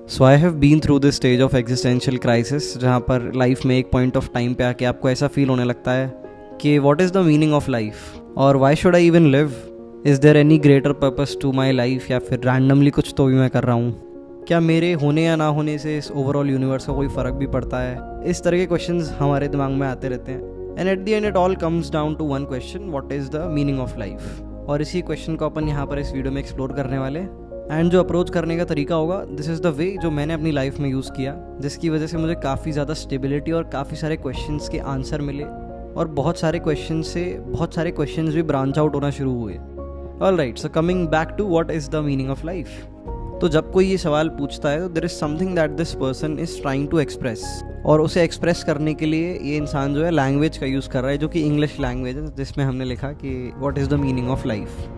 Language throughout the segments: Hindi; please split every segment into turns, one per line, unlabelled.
So I have been through this stage of existential crisis, जहाँ पर लाइफ में एक पॉइंट ऑफ टाइम पे आके आपको ऐसा फील होने लगता है कि what is the meaning of life और why should I even live, is there any greater purpose to my life, या फिर रैंडमली कुछ तो भी मैं कर रहा हूँ, क्या मेरे होने या ना होने से इस ओवरऑल यूनिवर्स का कोई फ़र्क भी पड़ता है। इस तरह के क्वेश्चंस हमारे दिमाग में आते रहते हैं and at the end it all comes down to one question, what is the meaning of life. और इसी क्वेश्चन को अपन यहाँ पर इस वीडियो में एक्सप्लोर करने वाले हैं। एंड जो अप्रोच करने का तरीका होगा, दिस इज़ द वे जो मैंने अपनी लाइफ में यूज़ किया, जिसकी वजह से मुझे काफ़ी ज़्यादा स्टेबिलिटी और काफ़ी सारे क्वेश्चंस के आंसर मिले और बहुत सारे क्वेश्चंस भी ब्रांच आउट होना शुरू हुए। Alright, so coming back to what is the meaning of life. तो जब कोई ये सवाल पूछता है तो there is something that this person is trying to express, और उसे एक्सप्रेस करने के लिए ये इंसान जो है लैंग्वेज का यूज़ कर रहा है, जो कि इंग्लिश लैंग्वेज है, जिसमें हमने लिखा कि what is the meaning of life.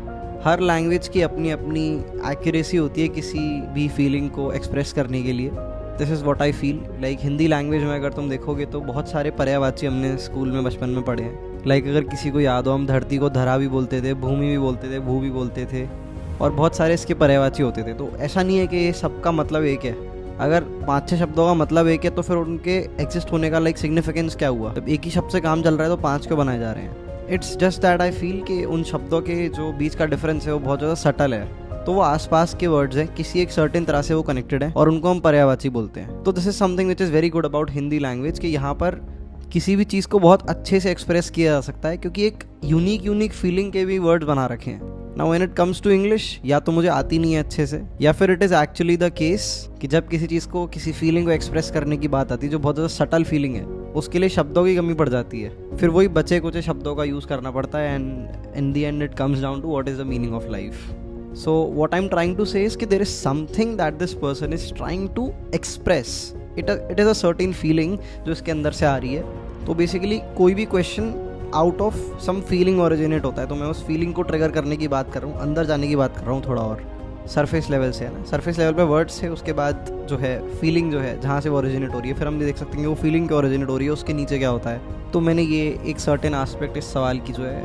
Her language की अपनी अपनी एक्यूरेसी होती है किसी भी फीलिंग को एक्सप्रेस करने के लिए। This is what I feel like. Hindi language में अगर तुम देखोगे तो बहुत सारे पर्यायवाची हमने स्कूल में बचपन में पढ़े हैं। लाइक अगर किसी को याद हो, हम धरती को धरा भी बोलते थे, भूमि भी बोलते थे, भू भी बोलते थे, और बहुत सारे इसके पर्यायवाची होते थे। तो ऐसा नहीं है कि ये सबका मतलब एक है। अगर 5-6 शब्दों का मतलब एक है तो फिर उनके एग्जिस्ट होने का लाइक सिग्निफिकेंस क्या हुआ। जब एक ही शब्द से काम चल रहा है तो 5 क्यों बनाए जा रहे हैं। It's just that I feel कि उन शब्दों के जो बीच का डिफरेंस है वो बहुत ज़्यादा सटल है। तो वो आसपास के वर्ड्स हैं, किसी एक सर्टेन तरह से वो कनेक्टेड है और उनको हम पर्यायवाची बोलते हैं। तो this is something which is very good about Hindi language कि यहाँ पर किसी भी चीज़ को बहुत अच्छे से एक्सप्रेस किया जा सकता है, क्योंकि एक यूनिक फीलिंग के भी वर्ड्स बना रखे हैं। Now when it comes to English, या तो मुझे आती नहीं है अच्छे से, या फिर it is actually the case कि जब किसी चीज़ को, किसी फीलिंग को एक्सप्रेस करने की बात आती है जो बहुत ज़्यादा सटल फीलिंग है, उसके लिए शब्दों की कमी पड़ जाती है। फिर वही बचे कुछ शब्दों का यूज़ करना पड़ता है and in the end it comes down to what is the meaning of life. So what I am trying to say is कि there is something that this person is trying to express. It is a certain feeling जो इसके अंदर से आ रही है। तो बेसिकली कोई भी question out of some feeling originate होता है। तो मैं उस फीलिंग को ट्रिगर करने की बात कर रहा हूँ, अंदर जाने की बात कर रहा हूँ, थोड़ा और सरफेस लेवल से है ना। सरफेस लेवल पे वर्ड्स है, उसके बाद जो है फीलिंग जो है जहाँ से वो ओरिजिनेट हो रही है, फिर हम देख सकते हैं कि वो फीलिंग क्यों ओरिजिनेट हो रही है, उसके नीचे क्या होता है। तो मैंने ये एक सर्टेन आस्पेक्ट इस सवाल की जो है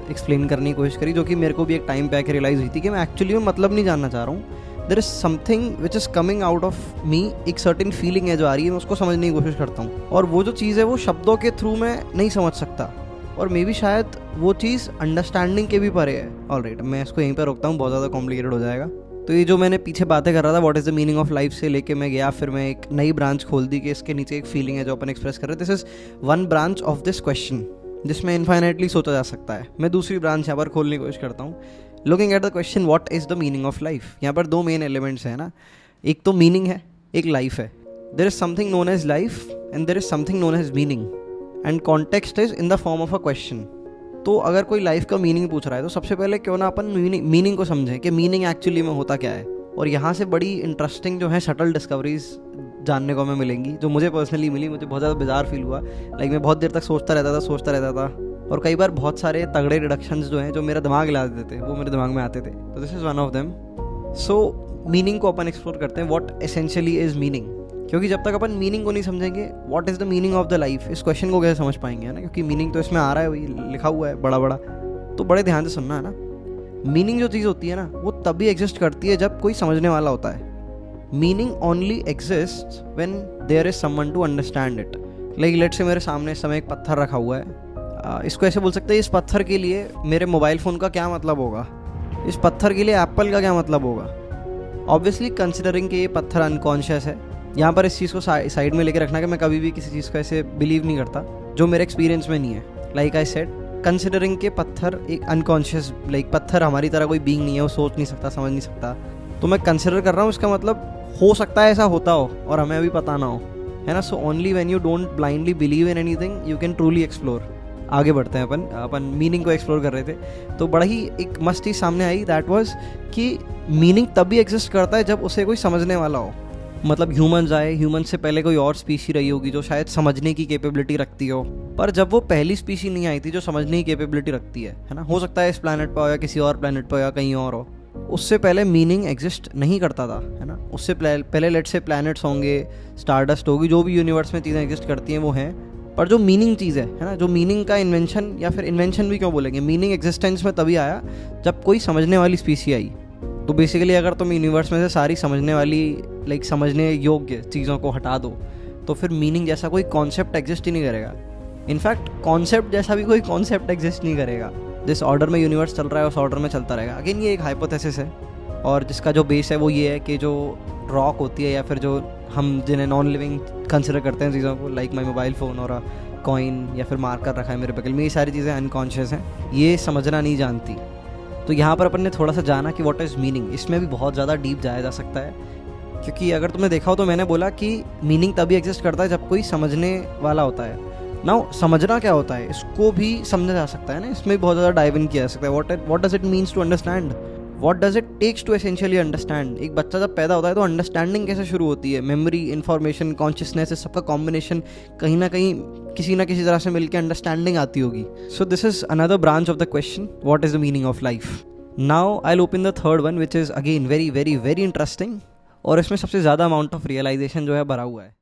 एक्सप्लेन करने की कोशिश करी, जो कि मेरे को भी एक टाइम पे आके रियलाइज़ हुई थी कि मैं एक्चुअली में मतलब नहीं जानना चाह रहा हूँ। There is something which is coming out of me, एक सर्टेन फीलिंग है जो आ रही है, मैं उसको समझने की कोशिश करता हूँ, और वो जो चीज़ है वो शब्दों के थ्रू मैं नहीं समझ सकता, और मे बी शायद वो चीज़ अंडरस्टैंडिंग के भी परे है। ऑलराइट, मैं इसको यहीं पर रोकता हूँ, बहुत ज़्यादा कॉम्प्लिकेटेड हो जाएगा। तो ये जो मैंने पीछे बातें कर रहा था what is the meaning of life से लेके मैं गया, फिर मैं एक नई ब्रांच खोल दी कि इसके नीचे एक फीलिंग है जो अपन एक्सप्रेस कर रहे हैं। This is one branch of this question जिसमें इनफाइनाइटली सोचा जा सकता है। मैं दूसरी ब्रांच यहाँ पर खोलने की कोशिश करता हूँ, looking at the question what is the meaning of life. यहाँ पर 2 मेन एलिमेंट्स हैं ना, एक तो मीनिंग है, एक लाइफ है। There is something known as life and there is something known as meaning, and context is in the form of a question. तो अगर कोई लाइफ का मीनिंग पूछ रहा है तो सबसे पहले क्यों ना अपन मीनिंग को समझें कि मीनिंग एक्चुअली में होता क्या है। और यहाँ से बड़ी इंटरेस्टिंग जो है शटल डिस्कवरीज जानने को हमें मिलेंगी, जो मुझे पर्सनली मिली। मुझे बहुत ज़्यादा बिजार फील हुआ। लाइक मैं बहुत देर तक सोचता रहता था, और कई बार बहुत सारे तगड़े डिडक्शंस जो हैं जो मेरा दिमाग हिला देते थे वो मेरे दिमाग में आते थे। तो this is one of them. So meaning को अपन एक्सप्लोर करते हैं, व्हाट एसेंशियली इज़ मीनिंग, क्योंकि जब तक अपन मीनिंग को नहीं समझेंगे what is the meaning of the life, इस क्वेश्चन को कैसे समझ पाएंगे, है ना। क्योंकि मीनिंग तो इसमें आ रहा है, वही लिखा हुआ है बड़ा बड़ा, तो बड़े ध्यान से सुनना है ना। मीनिंग जो चीज़ होती है ना वो तभी एग्जिस्ट करती है जब कोई समझने वाला होता है। Meaning only exist when there is someone to understand it. Like let say मेरे सामने इस समय एक पत्थर रखा हुआ है, इसको ऐसे बोल सकते हैं, इस पत्थर के लिए मेरे मोबाइल फ़ोन का क्या मतलब होगा, इस पत्थर के लिए एप्पल का क्या मतलब होगा। ऑब्वियसली कंसिडरिंग कि ये पत्थर अनकॉन्शियस है, यहाँ पर इस चीज़ को साइड में लेके रखना कि मैं कभी भी किसी चीज़ को ऐसे बिलीव नहीं करता जो मेरे एक्सपीरियंस में नहीं है। लाइक आई सेड, कंसिडरिंग के पत्थर एक अनकॉन्शियस, लाइक पत्थर हमारी तरह कोई बीइंग नहीं है, वो सोच नहीं सकता, समझ नहीं सकता। तो मैं कंसिडर कर रहा हूँ, इसका मतलब हो सकता है ऐसा होता हो और हमें अभी पता ना हो, है ना। So only when you don't blindly believe in anything you can truly explore. आगे बढ़ते हैं, अपन मीनिंग को एक्सप्लोर कर रहे थे, तो बड़ा ही एक मस्त चीज़ सामने आई, दैट वाज कि मीनिंग तभी एग्जिस्ट करता है जब उसे कोई समझने वाला हो। मतलब ह्यूमंस आए, ह्यूमंस से पहले कोई और स्पीशी रही होगी जो शायद समझने की कैपेबिलिटी रखती हो, पर जब वो पहली स्पीशी नहीं आई थी जो समझने की कैपेबिलिटी रखती है ना। हो सकता है इस प्लैनेट पर हो या किसी और प्लैनेट पर या कहीं और हो, उससे पहले मीनिंग एग्जिस्ट नहीं करता था, है ना। उससे पहले लेट से प्लैनेट्स होंगे, स्टारडस्ट होगी, जो भी यूनिवर्स में चीज़ें एग्जिस्ट करती हैं वो हैं, पर जो मीनिंग चीज़ है ना, जो मीनिंग का इन्वेंशन, या फिर इन्वेंशन भी क्यों बोलेंगे, मीनिंग एग्जिस्टेंस में तभी आया जब कोई समझने वाली स्पीसी आई। तो बेसिकली अगर तुम यूनिवर्स में से सारी समझने वाली लाइक समझने योग्य चीज़ों को हटा दो, तो फिर मीनिंग जैसा कोई कॉन्सेप्ट एग्जिस्ट ही नहीं करेगा। इनफैक्ट कॉन्सेप्ट जैसा भी कोई कॉन्सेप्ट एग्जिस्ट नहीं करेगा। जिस ऑर्डर में यूनिवर्स चल रहा है उस ऑर्डर में चलता रहेगा। अगेन ये एक हाइपोथेसिस है, और जिसका जो बेस है वो ये है कि जो रॉक होती है या फिर जो हम जिन्हें नॉन लिविंग कंसिडर करते हैं चीज़ों को, लाइक माई मोबाइल फ़ोन और कॉइन या फिर मार्कर रखा है मेरे बगल में, ये सारी चीज़ें अनकॉन्शियस हैं, ये समझना नहीं जानती। तो यहाँ पर अपन ने थोड़ा सा जाना कि व्हाट इज़ मीनिंग। इसमें भी बहुत ज़्यादा डीप जाया जा सकता है, क्योंकि अगर तुमने देखा हो तो मैंने बोला कि मीनिंग तभी एग्जिस्ट करता है जब कोई समझने वाला होता है। नाउ समझना क्या होता है इसको भी समझा जा सकता है ना, इसमें भी बहुत ज़्यादा डाइव इन किया जा सकता है। What does it means to understand, what does it takes to essentially understand. एक बच्चा जब पैदा होता है तो अंडरस्टैंडिंग कैसे शुरू होती है, मेमोरी, इन्फॉर्मेशन, कॉन्शियसनेस, इस सबका कॉम्बिनेशन कहीं ना कहीं किसी ना किसी तरह से मिलकर अंडरस्टैंडिंग आती होगी। So this is another branch of the question, what is the meaning of life. Now I will open the third one which is again very very very interesting, और इसमें सबसे ज़्यादा अमाउंट ऑफ रियलाइजेशन जो है भरा हुआ है।